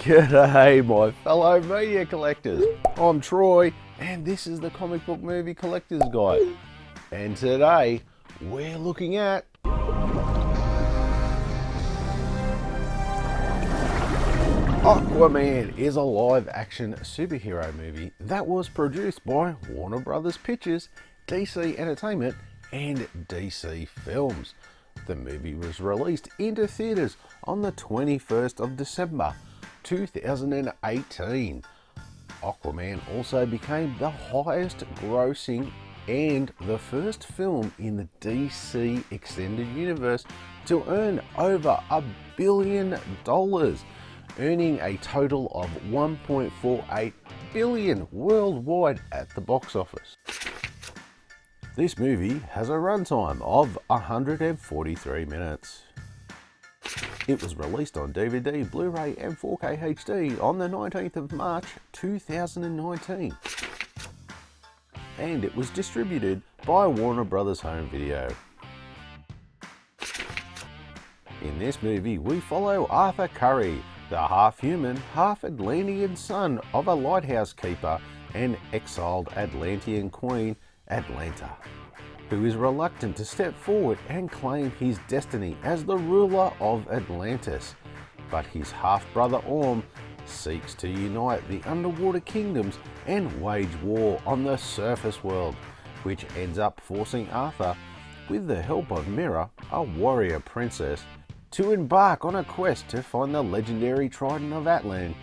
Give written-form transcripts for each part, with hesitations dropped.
G'day my fellow media collectors, I'm Troy and this is the Comic Book Movie Collector's Guide, and today we're looking at Aquaman is a live-action superhero movie that was produced by Warner Brothers Pictures, DC Entertainment and DC Films. The movie was released into theatres on the 21st of December 2018. Aquaman also became the highest grossing and the first film in the DC Extended Universe to earn over $1 billion, earning a total of $1.48 billion worldwide at the box office. This movie has a runtime of 143 minutes. It was released on DVD, Blu-ray and 4K HD on the 19th of March 2019. And it was distributed by Warner Brothers Home Video. In this movie, we follow Arthur Curry, the half-human, half-Atlantean son of a lighthouse keeper and exiled Atlantean queen, Atlanta, who is reluctant to step forward and claim his destiny as the ruler of Atlantis. But his half-brother Orm seeks to unite the underwater kingdoms and wage war on the surface world, which ends up forcing Arthur, with the help of Mera, a warrior princess, to embark on a quest to find the legendary Trident of Atlan,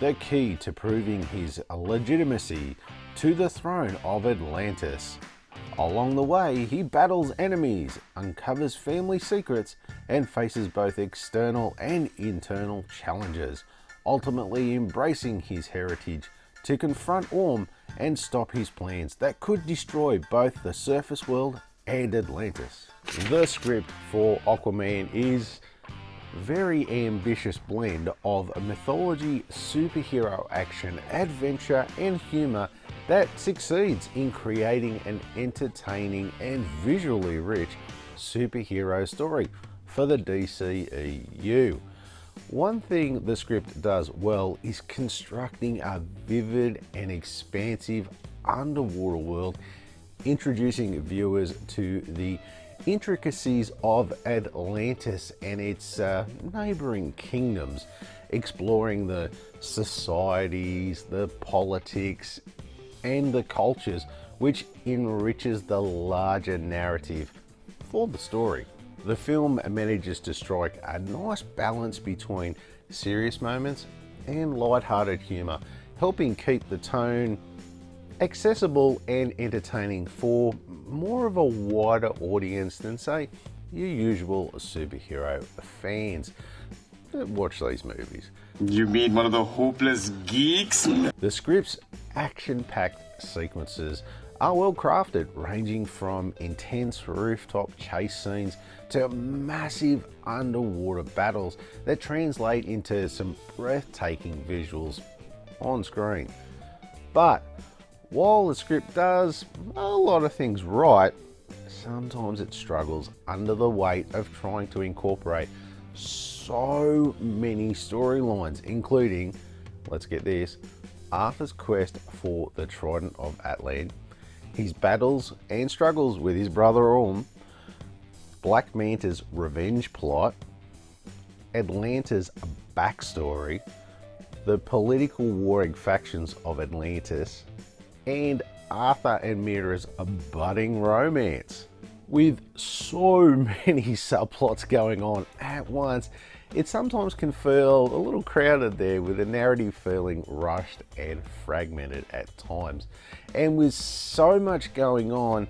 the key to proving his legitimacy to the throne of Atlantis. Along the way, he battles enemies, uncovers family secrets, and faces both external and internal challenges, ultimately embracing his heritage to confront Orm and stop his plans that could destroy both the surface world and Atlantis. The script for Aquaman is a very ambitious blend of mythology, superhero action, adventure, and humour that succeeds in creating an entertaining and visually rich superhero story for the DCEU. One thing the script does well is constructing a vivid and expansive underwater world, introducing viewers to the intricacies of Atlantis and its neighbouring kingdoms, exploring the societies, the politics, and the cultures, which enriches the larger narrative for the story. The film manages to strike a nice balance between serious moments and light-hearted humour, helping keep the tone accessible and entertaining for more of a wider audience than, say, your usual superhero fans that watch these movies. You mean one of the hopeless geeks? The script's action-packed sequences are well crafted, ranging from intense rooftop chase scenes to massive underwater battles that translate into some breathtaking visuals on screen. But while the script does a lot of things right, sometimes it struggles under the weight of trying to incorporate so many storylines, including, let's get this, Arthur's quest for the Trident of Atlan, his battles and struggles with his brother Orm, Black Manta's revenge plot, Atlanta's backstory, the political warring factions of Atlantis, and Arthur and Mera's budding romance. With so many subplots going on at once, it sometimes can feel a little crowded there, with the narrative feeling rushed and fragmented at times. And with so much going on,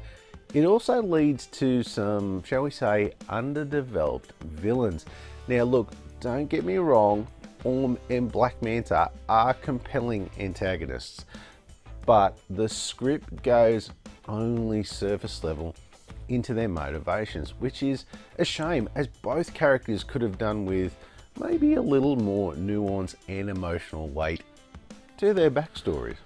it also leads to some, shall we say, underdeveloped villains. Now look, don't get me wrong, Orm and Black Manta are compelling antagonists, but the script goes only surface level into their motivations, which is a shame, as both characters could have done with maybe a little more nuance and emotional weight to their backstories.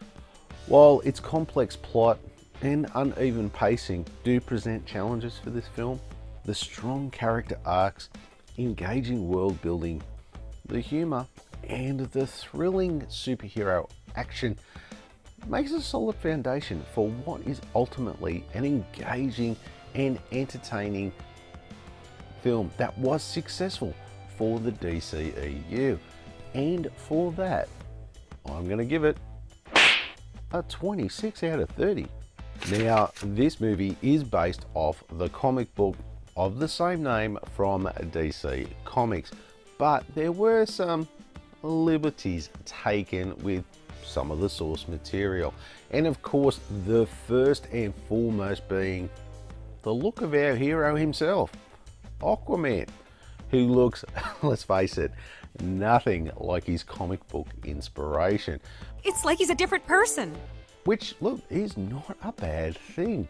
While its complex plot and uneven pacing do present challenges for this film, the strong character arcs, engaging world building, the humour and the thrilling superhero action makes a solid foundation for what is ultimately an engaging and entertaining film that was successful for the DCEU. And for that, I'm going to give it a 26 out of 30. Now, this movie is based off the comic book of the same name from DC Comics, but there were some liberties taken with some of the source material. And of course, the first and foremost being the look of our hero himself, Aquaman, who looks, let's face it, nothing like his comic book inspiration. It's like he's a different person. Which, look, is not a bad thing.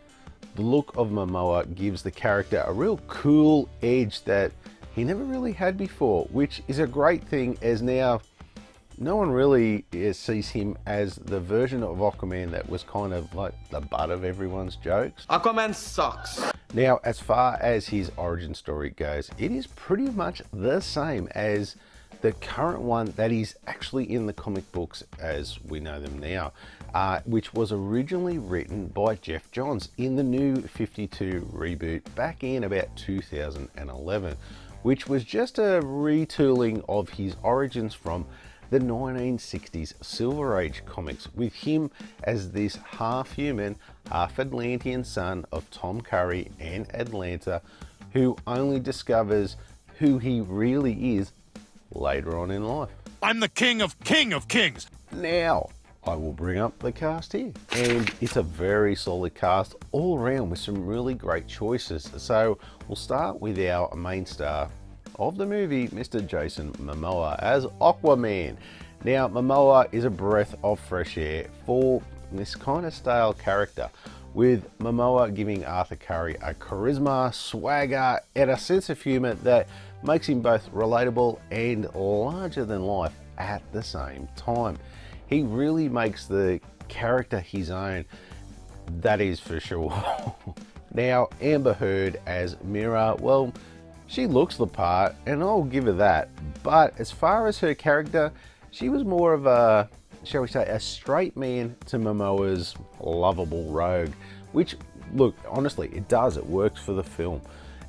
The look of Momoa gives the character a real cool edge that he never really had before, which is a great thing, as now no one really sees him as the version of Aquaman that was kind of like the butt of everyone's jokes. Aquaman sucks. Now, as far as his origin story goes, it is pretty much the same as the current one that is actually in the comic books as we know them now, which was originally written by Jeff Johns in the New 52 reboot back in about 2011, which was just a retooling of his origins from the 1960s Silver Age comics, with him as this half-human, half-Atlantean son of Tom Curry and Atlanta, who only discovers who he really is later on in life. I'm the king of kings. Now, I will bring up the cast here. And it's a very solid cast all around with some really great choices. So we'll start with our main star of the movie, Mr. Jason Momoa as Aquaman. Now, Momoa is a breath of fresh air for this kind of style character, with Momoa giving Arthur Curry a charisma, swagger, and a sense of humor that makes him both relatable and larger than life at the same time. He really makes the character his own, that is for sure. Now, Amber Heard as Mera, well, she looks the part, and I'll give her that. But as far as her character, she was more of a, shall we say, a straight man to Momoa's lovable rogue, which, look, honestly, it does. It works for the film.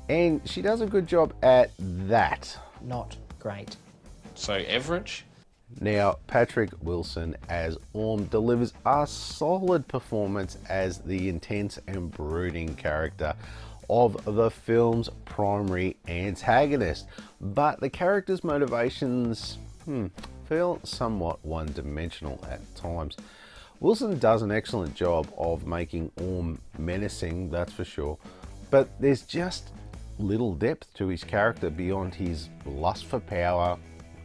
And she does a good job at that. Not great. So average? Now, Patrick Wilson as Orm delivers a solid performance as the intense and brooding character of the film's primary antagonist, but the character's motivations feel somewhat one-dimensional at times. Wilson does an excellent job of making Orm menacing, that's for sure, but there's just little depth to his character beyond his lust for power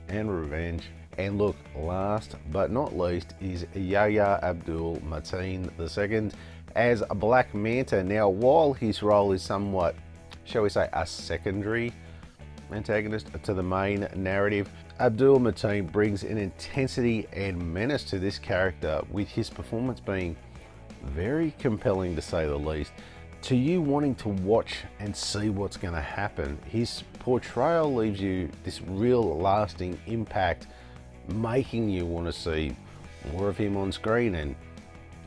and revenge. And look, last but not least is Yahya Abdul Mateen II as a Black Manta. Now, while his role is somewhat, shall we say, a secondary antagonist to the main narrative, Abdul Mateen brings an intensity and menace to this character, with his performance being very compelling to say the least. To you wanting to watch and see what's going to happen, his portrayal leaves you this real lasting impact, making you want to see more of him on screen. And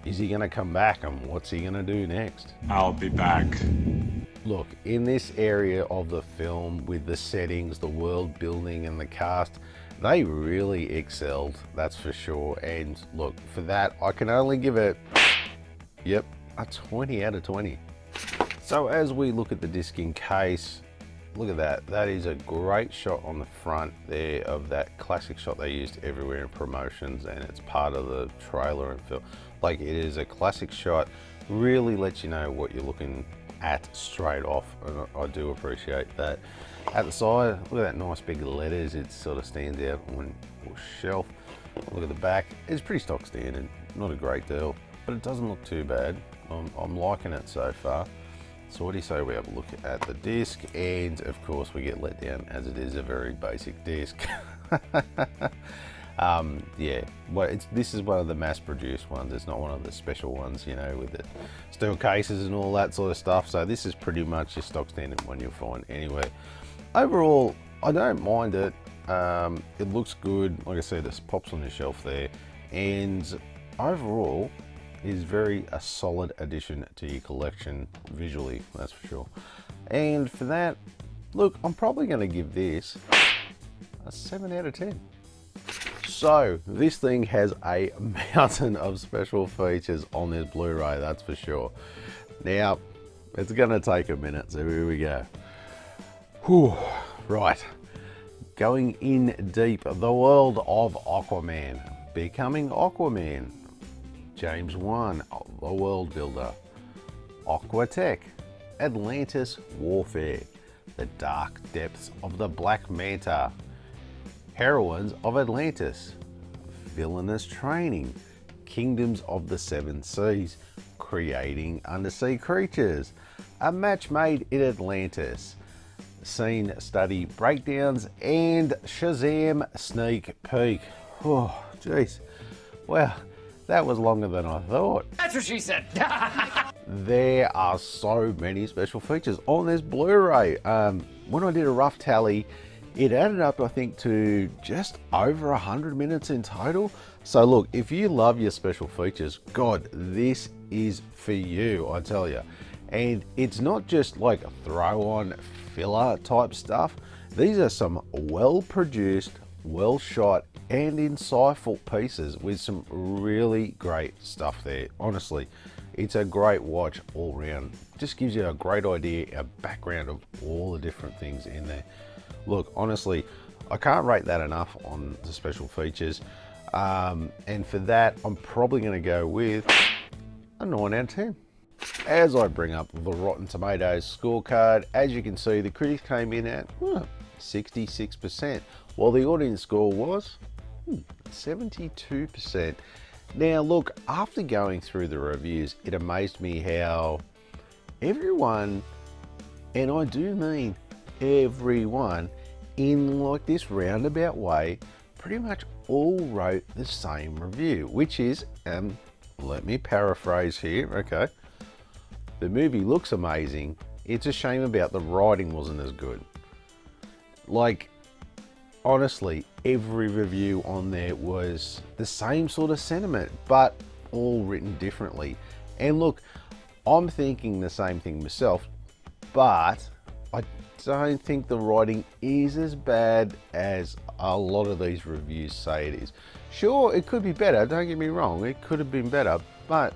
is he going to come back, and what's he going to do next? I'll be back. Look, in this area of the film, with the settings, the world building and the cast, they really excelled, that's for sure. And look, for that, I can only give it, yep, a 20 out of 20. So as we look at the disc in case, look at that. That is a great shot on the front there of that classic shot they used everywhere in promotions, and it's part of the trailer and film. Like, it is a classic shot, really lets you know what you're looking at straight off, and I do appreciate that. At the side, look at that nice big letters, it sort of stands out on your shelf. Look at the back, it's pretty stock standard, not a great deal, but it doesn't look too bad. I'm liking it so far. So what do you say we have a look at the disc, and of course we get let down as it is a very basic disc. Yeah, well, this is one of the mass-produced ones. It's not one of the special ones, you know, with the steel cases and all that sort of stuff. So this is pretty much your stock standard one you'll find anyway. Overall, I don't mind it. It looks good. Like I said, it pops on the shelf there, and overall is very a solid addition to your collection visually, that's for sure. And for that, look, I'm probably going to give this a 7 out of 10. So this thing has a mountain of special features on this Blu-ray, that's for sure. Now, it's going to take a minute, so here we go. Whew. Right, going in deep, the world of Aquaman, becoming Aquaman, James 1, the world builder, Aquatech, Atlantis warfare, the dark depths of the Black Manta, heroines of Atlantis, villainous training, kingdoms of the seven seas, creating undersea creatures, a match made in Atlantis, scene study breakdowns, and Shazam sneak peek. Oh, jeez. Well, that was longer than I thought. That's what she said. There are so many special features on this Blu-ray. When I did a rough tally, it added up, I think, to just over 100 minutes in total. So look, if you love your special features, God, this is for you, I tell you. And it's not just like a throw-on filler type stuff. These are some well-produced, well-shot, and insightful pieces with some really great stuff there. Honestly, it's a great watch all round. Just gives you a great idea, a background of all the different things in there. Look, honestly, I can't rate that enough on the special features. And for that, I'm probably going to go with a 9 out of 10. As I bring up the Rotten Tomatoes scorecard, as you can see, the critics came in at 66%, while the audience score was 72%. Now look, after going through the reviews, it amazed me how everyone, and I do mean everyone, in like this roundabout way, pretty much all wrote the same review, which is, let me paraphrase here, okay. The movie looks amazing. It's a shame about the writing wasn't as good. Like, honestly, every review on there was the same sort of sentiment, but all written differently. And look, I'm thinking the same thing myself, but I don't think the writing is as bad as a lot of these reviews say it is. Sure, it could be better, don't get me wrong, it could have been better, but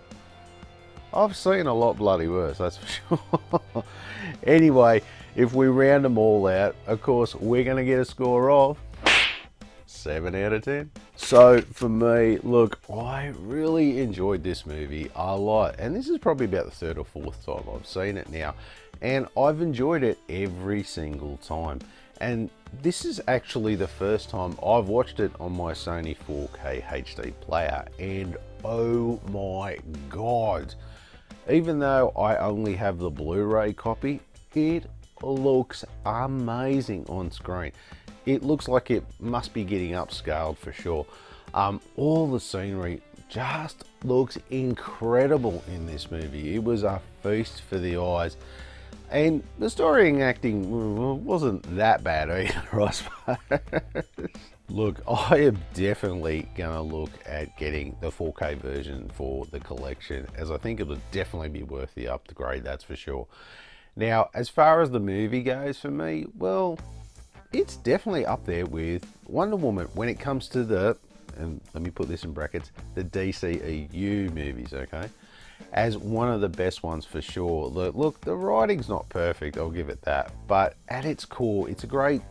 I've seen a lot bloody worse, that's for sure. Anyway, if we round them all out, of course, we're going to get a score of 7 out of 10. So for me, look, I really enjoyed this movie a lot. And this is probably about the third or fourth time I've seen it now. And I've enjoyed it every single time. And this is actually the first time I've watched it on my Sony 4K HD player. And oh my God. Even though I only have the Blu-ray copy, it looks amazing on screen. It looks like it must be getting upscaled for sure. All the scenery just looks incredible in this movie. It was a feast for the eyes. And the story and acting wasn't that bad either, I suppose. Look, I am definitely gonna look at getting the 4K version for the collection, as I think it'll definitely be worth the upgrade, that's for sure. Now, as far as the movie goes for me, well, it's definitely up there with Wonder Woman when it comes to the, and let me put this in brackets, the DCEU movies, okay? As one of the best ones for sure. Look, the writing's not perfect, I'll give it that, but at its core, it's a great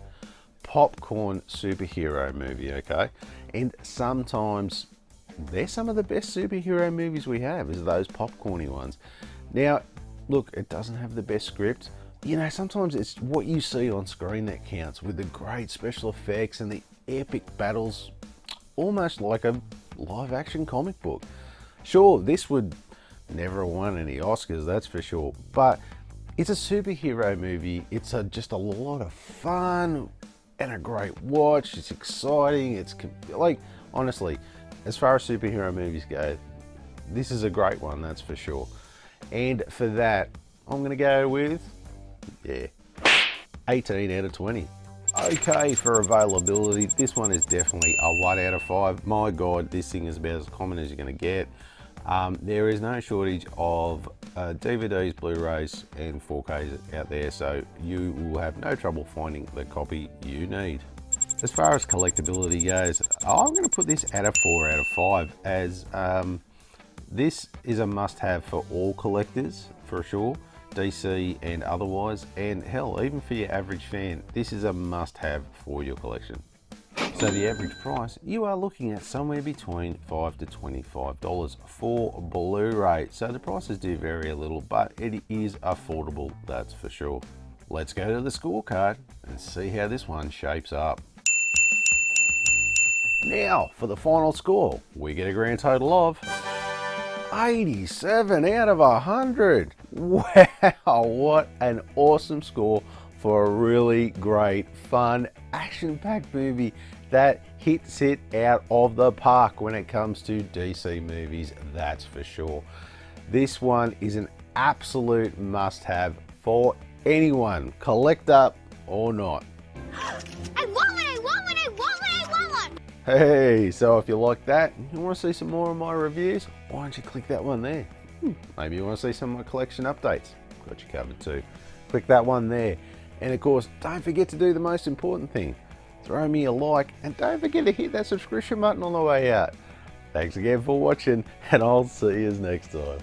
popcorn superhero movie, okay? And sometimes they're some of the best superhero movies we have, is those popcorny ones. Now, look, it doesn't have the best script. You know, sometimes it's what you see on screen that counts, with the great special effects and the epic battles, almost like a live action comic book. Sure, this would never have won any Oscars, that's for sure, but it's a superhero movie. It's just a lot of fun and a great watch. It's exciting. It's like, honestly, as far as superhero movies go, this is a great one, that's for sure. And for that, I'm going to go with, 18 out of 20. Okay, for availability, this one is definitely a 1 out of 5. My God, this thing is about as common as you're going to get. There is no shortage of DVDs, Blu-rays and 4Ks out there, so you will have no trouble finding the copy you need. As far as collectability goes, I'm going to put this at a 4 out of 5, as this is a must-have for all collectors, for sure, DC and otherwise, and hell, even for your average fan, this is a must-have for your collection. So the average price, you are looking at somewhere between $5 to $25 for Blu-ray. So the prices do vary a little, but it is affordable, that's for sure. Let's go to the scorecard and see how this one shapes up. Now, for the final score, we get a grand total of 87 out of 100. Wow, what an awesome score for a really great, fun, action-packed movie that hits it out of the park when it comes to DC movies, that's for sure. This one is an absolute must-have for anyone, collector or not. I want one, I want one, I want one, I want one! Hey, so if you like that, you want to see some more of my reviews, why don't you click that one there? Maybe you want to see some of my collection updates, got you covered too. Click that one there. And of course, don't forget to do the most important thing. Throw me a like and don't forget to hit that subscription button on the way out. Thanks again for watching, and I'll see you next time.